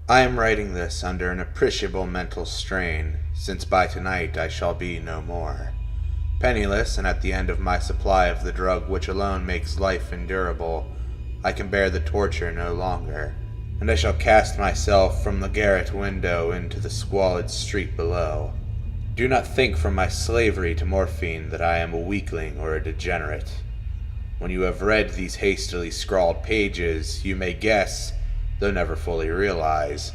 I am writing this under an appreciable mental strain, since by tonight I shall be no more. Penniless and at the end of my supply of the drug which alone makes life endurable, I can bear the torture no longer, and I shall cast myself from the garret window into the squalid street below. Do not think from my slavery to morphine that I am a weakling or a degenerate. When you have read these hastily scrawled pages, you may guess, though never fully realize,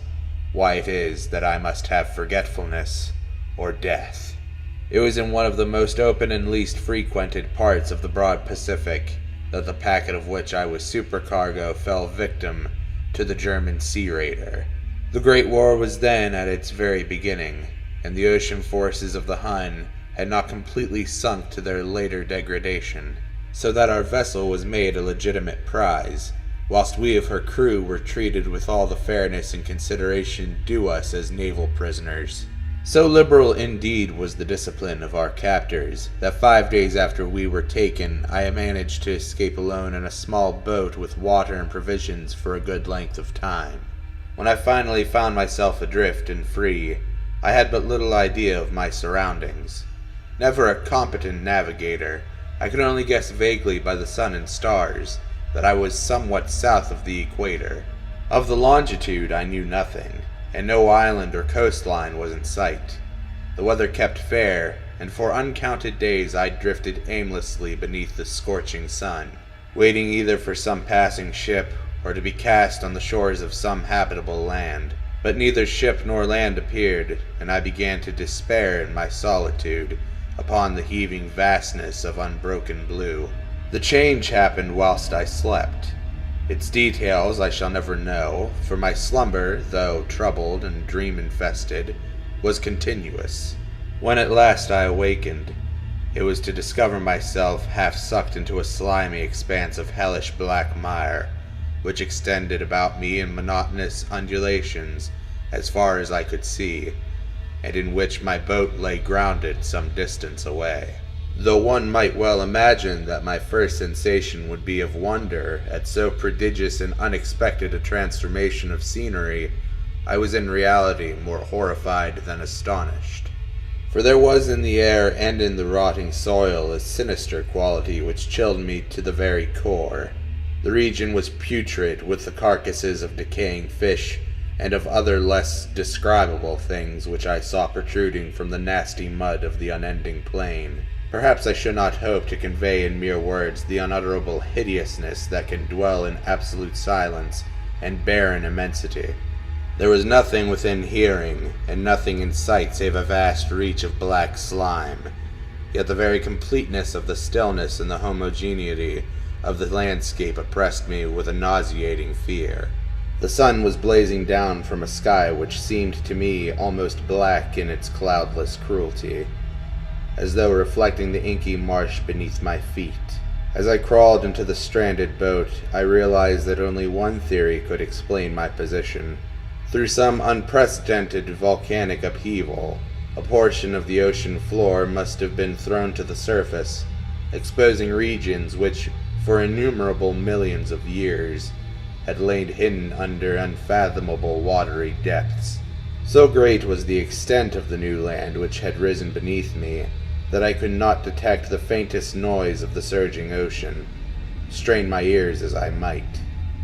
why it is that I must have forgetfulness or death. It was in one of the most open and least frequented parts of the broad Pacific that the packet of which I was supercargo fell victim to the German sea raider. The Great War was then at its very beginning, and the ocean forces of the Hun had not completely sunk to their later degradation, so that our vessel was made a legitimate prize, whilst we of her crew were treated with all the fairness and consideration due us as naval prisoners. So liberal indeed was the discipline of our captors, that 5 days after we were taken, I managed to escape alone in a small boat with water and provisions for a good length of time. When I finally found myself adrift and free, I had but little idea of my surroundings. Never a competent navigator, I could only guess vaguely by the sun and stars that I was somewhat south of the equator. Of the longitude I knew nothing, and no island or coastline was in sight. The weather kept fair, and for uncounted days I drifted aimlessly beneath the scorching sun, waiting either for some passing ship or to be cast on the shores of some habitable land. But neither ship nor land appeared, and I began to despair in my solitude upon the heaving vastness of unbroken blue. The change happened whilst I slept. Its details I shall never know, for my slumber, though troubled and dream-infested, was continuous. When at last I awakened, it was to discover myself half sucked into a slimy expanse of hellish black mire, which extended about me in monotonous undulations as far as I could see, and in which my boat lay grounded some distance away. Though one might well imagine that my first sensation would be of wonder at so prodigious and unexpected a transformation of scenery, I was in reality more horrified than astonished. For there was in the air and in the rotting soil a sinister quality which chilled me to the very core. The region was putrid with the carcasses of decaying fish and of other less describable things which I saw protruding from the nasty mud of the unending plain. Perhaps I should not hope to convey in mere words the unutterable hideousness that can dwell in absolute silence and barren immensity. There was nothing within hearing, and nothing in sight save a vast reach of black slime. Yet the very completeness of the stillness and the homogeneity of the landscape oppressed me with a nauseating fear. The sun was blazing down from a sky which seemed to me almost black in its cloudless cruelty, as though reflecting the inky marsh beneath my feet. As I crawled into the stranded boat, I realized that only one theory could explain my position. Through some unprecedented volcanic upheaval, a portion of the ocean floor must have been thrown to the surface, exposing regions which, for innumerable millions of years, had lain hidden under unfathomable watery depths. So great was the extent of the new land which had risen beneath me, that I could not detect the faintest noise of the surging ocean, strain my ears as I might.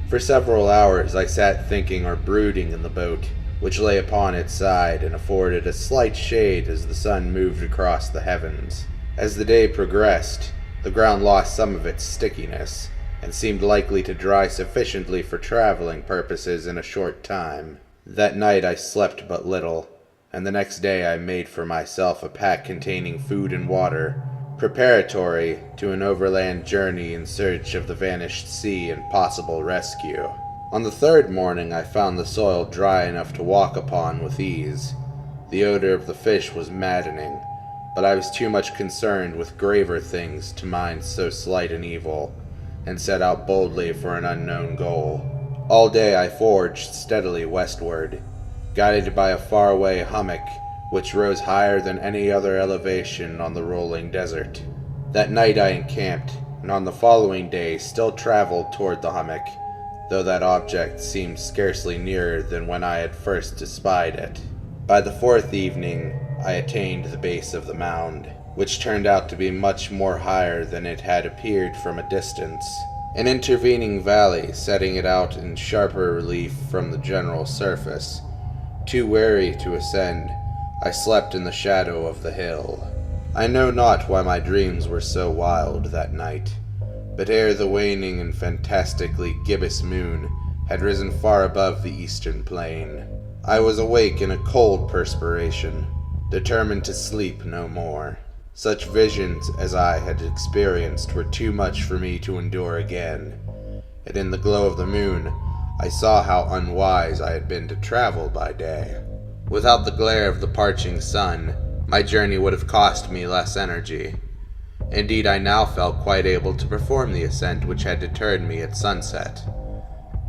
For several hours I sat thinking or brooding in the boat, which lay upon its side and afforded a slight shade as the sun moved across the heavens. As the day progressed, the ground lost some of its stickiness, and seemed likely to dry sufficiently for traveling purposes in a short time. That night I slept but little, and the next day I made for myself a pack containing food and water, preparatory to an overland journey in search of the vanished sea and possible rescue. On the third morning I found the soil dry enough to walk upon with ease. The odor of the fish was maddening, but I was too much concerned with graver things to mind so slight an evil, and set out boldly for an unknown goal. All day I forged steadily westward, guided by a faraway hummock which rose higher than any other elevation on the rolling desert. That night I encamped, and on the following day still traveled toward the hummock, though that object seemed scarcely nearer than when I had first espied it. By the fourth evening, I attained the base of the mound, which turned out to be much more higher than it had appeared from a distance, an intervening valley setting it out in sharper relief from the general surface. Too weary to ascend, I slept in the shadow of the hill. I know not why my dreams were so wild that night, but ere the waning and fantastically gibbous moon had risen far above the eastern plain, I was awake in a cold perspiration, determined to sleep no more. Such visions as I had experienced were too much for me to endure again, and in the glow of the moon I saw how unwise I had been to travel by day. Without the glare of the parching sun, my journey would have cost me less energy. Indeed, I now felt quite able to perform the ascent which had deterred me at sunset.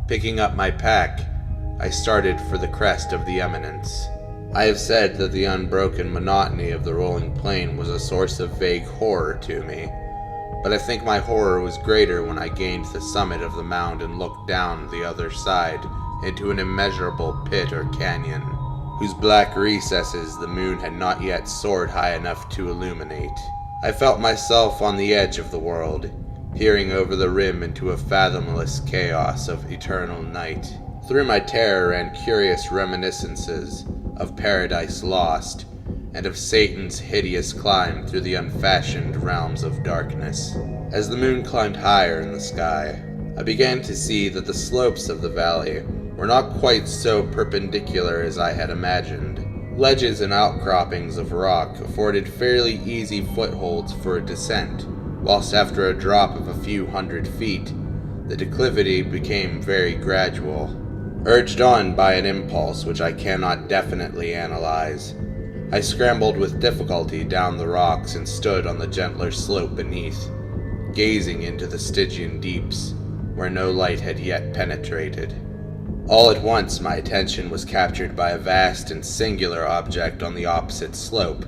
Picking up my pack, I started for the crest of the eminence. I have said that the unbroken monotony of the rolling plain was a source of vague horror to me, but I think my horror was greater when I gained the summit of the mound and looked down the other side into an immeasurable pit or canyon, whose black recesses the moon had not yet soared high enough to illuminate. I felt myself on the edge of the world, peering over the rim into a fathomless chaos of eternal night. Through my terror ran curious reminiscences of Paradise Lost, and of Satan's hideous climb through the unfashioned realms of darkness. As the moon climbed higher in the sky, I began to see that the slopes of the valley were not quite so perpendicular as I had imagined. Ledges and outcroppings of rock afforded fairly easy footholds for a descent, whilst after a drop of a few hundred feet, the declivity became very gradual. Urged on by an impulse which I cannot definitely analyze, I scrambled with difficulty down the rocks and stood on the gentler slope beneath, gazing into the Stygian deeps, where no light had yet penetrated. All at once my attention was captured by a vast and singular object on the opposite slope,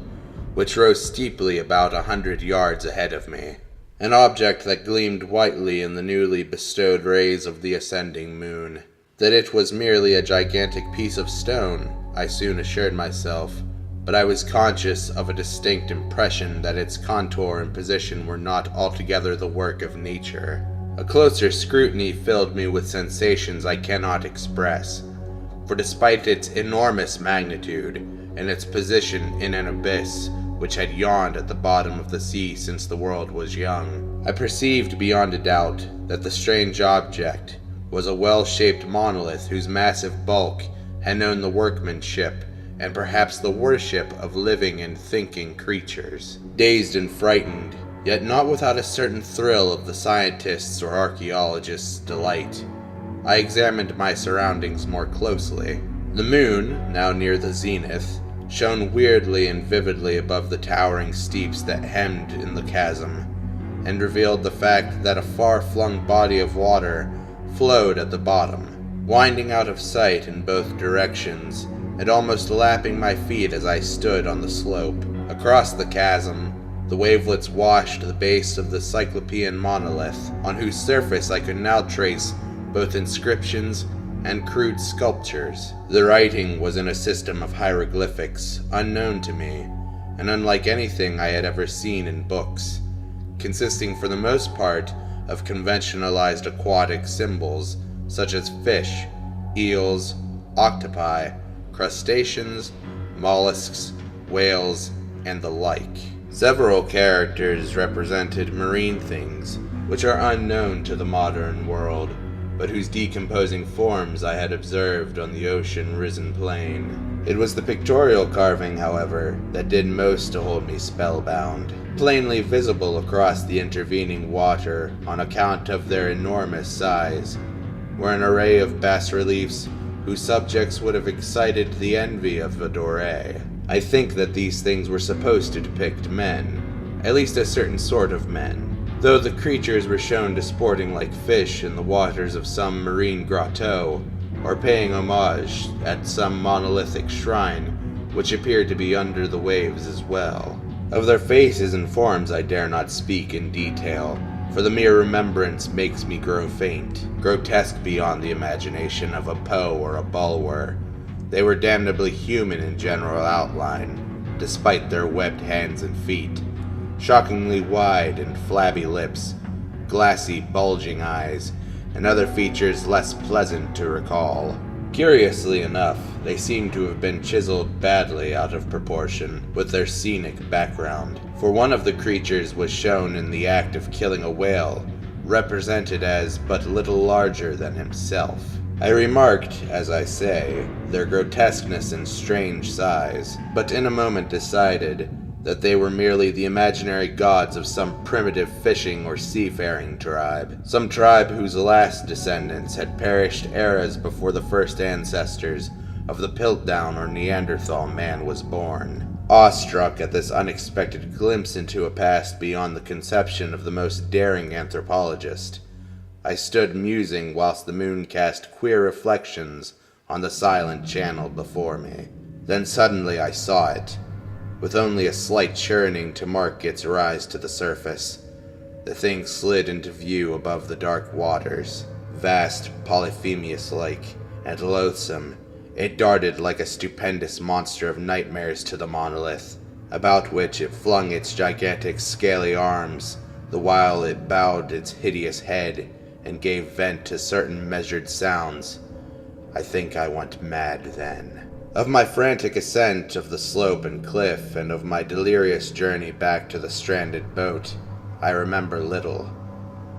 which rose steeply about 100 yards ahead of me, an object that gleamed whitely in the newly bestowed rays of the ascending moon. That it was merely a gigantic piece of stone, I soon assured myself, but I was conscious of a distinct impression that its contour and position were not altogether the work of nature. A closer scrutiny filled me with sensations I cannot express, for despite its enormous magnitude and its position in an abyss which had yawned at the bottom of the sea since the world was young, I perceived beyond a doubt that the strange object was a well-shaped monolith whose massive bulk had known the workmanship and perhaps the worship of living and thinking creatures. Dazed and frightened, yet not without a certain thrill of the scientist's or archaeologist's delight, I examined my surroundings more closely. The moon, now near the zenith, shone weirdly and vividly above the towering steeps that hemmed in the chasm, and revealed the fact that a far-flung body of water flowed at the bottom, winding out of sight in both directions, and almost lapping my feet as I stood on the slope. Across the chasm, the wavelets washed the base of the Cyclopean monolith, on whose surface I could now trace both inscriptions and crude sculptures. The writing was in a system of hieroglyphics unknown to me, and unlike anything I had ever seen in books, consisting for the most part of conventionalized aquatic symbols such as fish, eels, octopi, crustaceans, mollusks, whales, and the like. Several characters represented marine things which are unknown to the modern world, but whose decomposing forms I had observed on the ocean-risen plain. It was the pictorial carving, however, that did most to hold me spellbound. Plainly visible across the intervening water on account of their enormous size were an array of bas-reliefs whose subjects would have excited the envy of a Doré. I think that these things were supposed to depict men, at least a certain sort of men, though the creatures were shown disporting like fish in the waters of some marine grotto, or paying homage at some monolithic shrine which appeared to be under the waves as well. Of their faces and forms I dare not speak in detail, for the mere remembrance makes me grow faint, grotesque beyond the imagination of a Poe or a Bulwer. They were damnably human in general outline, despite their webbed hands and feet, shockingly wide and flabby lips, glassy, bulging eyes, and other features less pleasant to recall. Curiously enough, they seem to have been chiseled badly out of proportion with their scenic background, for one of the creatures was shown in the act of killing a whale, represented as but little larger than himself. I remarked, as I say, their grotesqueness and strange size, but in a moment decided that they were merely the imaginary gods of some primitive fishing or seafaring tribe, some tribe whose last descendants had perished eras before the first ancestors of the Piltdown or Neanderthal man was born. Awestruck at this unexpected glimpse into a past beyond the conception of the most daring anthropologist, I stood musing whilst the moon cast queer reflections on the silent channel before me. Then suddenly I saw it. With only a slight churning to mark its rise to the surface, the thing slid into view above the dark waters. Vast, Polyphemus-like, and loathsome, it darted like a stupendous monster of nightmares to the monolith, about which it flung its gigantic scaly arms, the while it bowed its hideous head and gave vent to certain measured sounds. I think I went mad then. Of my frantic ascent of the slope and cliff, and of my delirious journey back to the stranded boat, I remember little.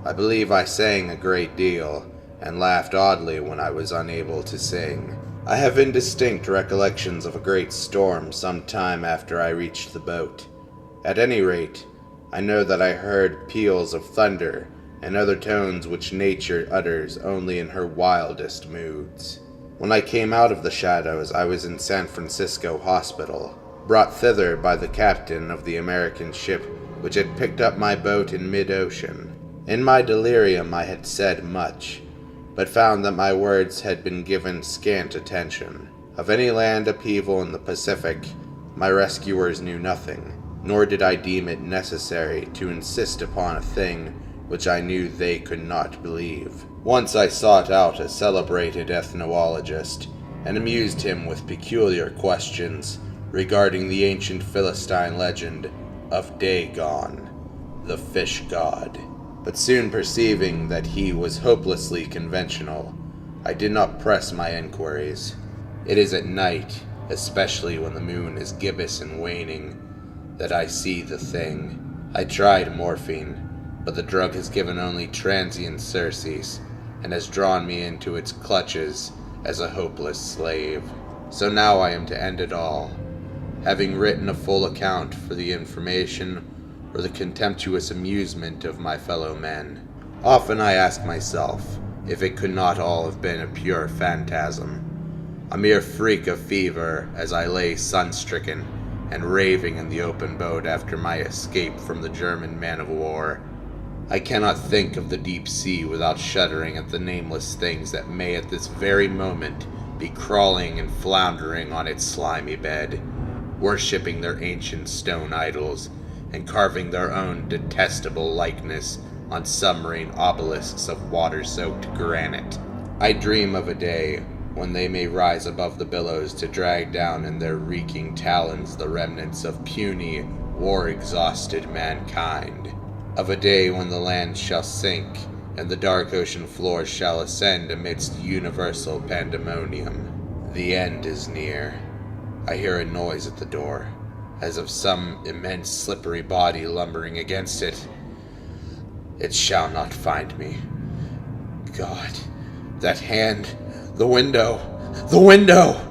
I believe I sang a great deal, and laughed oddly when I was unable to sing. I have indistinct recollections of a great storm some time after I reached the boat. At any rate, I know that I heard peals of thunder, and other tones which nature utters only in her wildest moods. When I came out of the shadows, I was in San Francisco Hospital, brought thither by the captain of the American ship which had picked up my boat in mid-ocean. In my delirium I had said much, but found that my words had been given scant attention. Of any land upheaval in the Pacific, my rescuers knew nothing, nor did I deem it necessary to insist upon a thing which I knew they could not believe. Once I sought out a celebrated ethnologist, and amused him with peculiar questions regarding the ancient Philistine legend of Dagon, the fish god. But soon perceiving that he was hopelessly conventional, I did not press my inquiries. It is at night, especially when the moon is gibbous and waning, that I see the thing. I tried morphine, but the drug has given only transient surcease, and has drawn me into its clutches as a hopeless slave. So now I am to end it all, having written a full account for the information or the contemptuous amusement of my fellow men. Often I ask myself if it could not all have been a pure phantasm, a mere freak of fever as I lay sun-stricken and raving in the open boat after my escape from the German man-of-war. I cannot think of the deep sea without shuddering at the nameless things that may at this very moment be crawling and floundering on its slimy bed, worshipping their ancient stone idols, and carving their own detestable likeness on submarine obelisks of water-soaked granite. I dream of a day when they may rise above the billows to drag down in their reeking talons the remnants of puny, war-exhausted mankind. Of a day when the land shall sink, and the dark ocean floor shall ascend amidst universal pandemonium. The end is near. I hear a noise at the door, as of some immense slippery body lumbering against it. It shall not find me. God, that hand, the window, the window!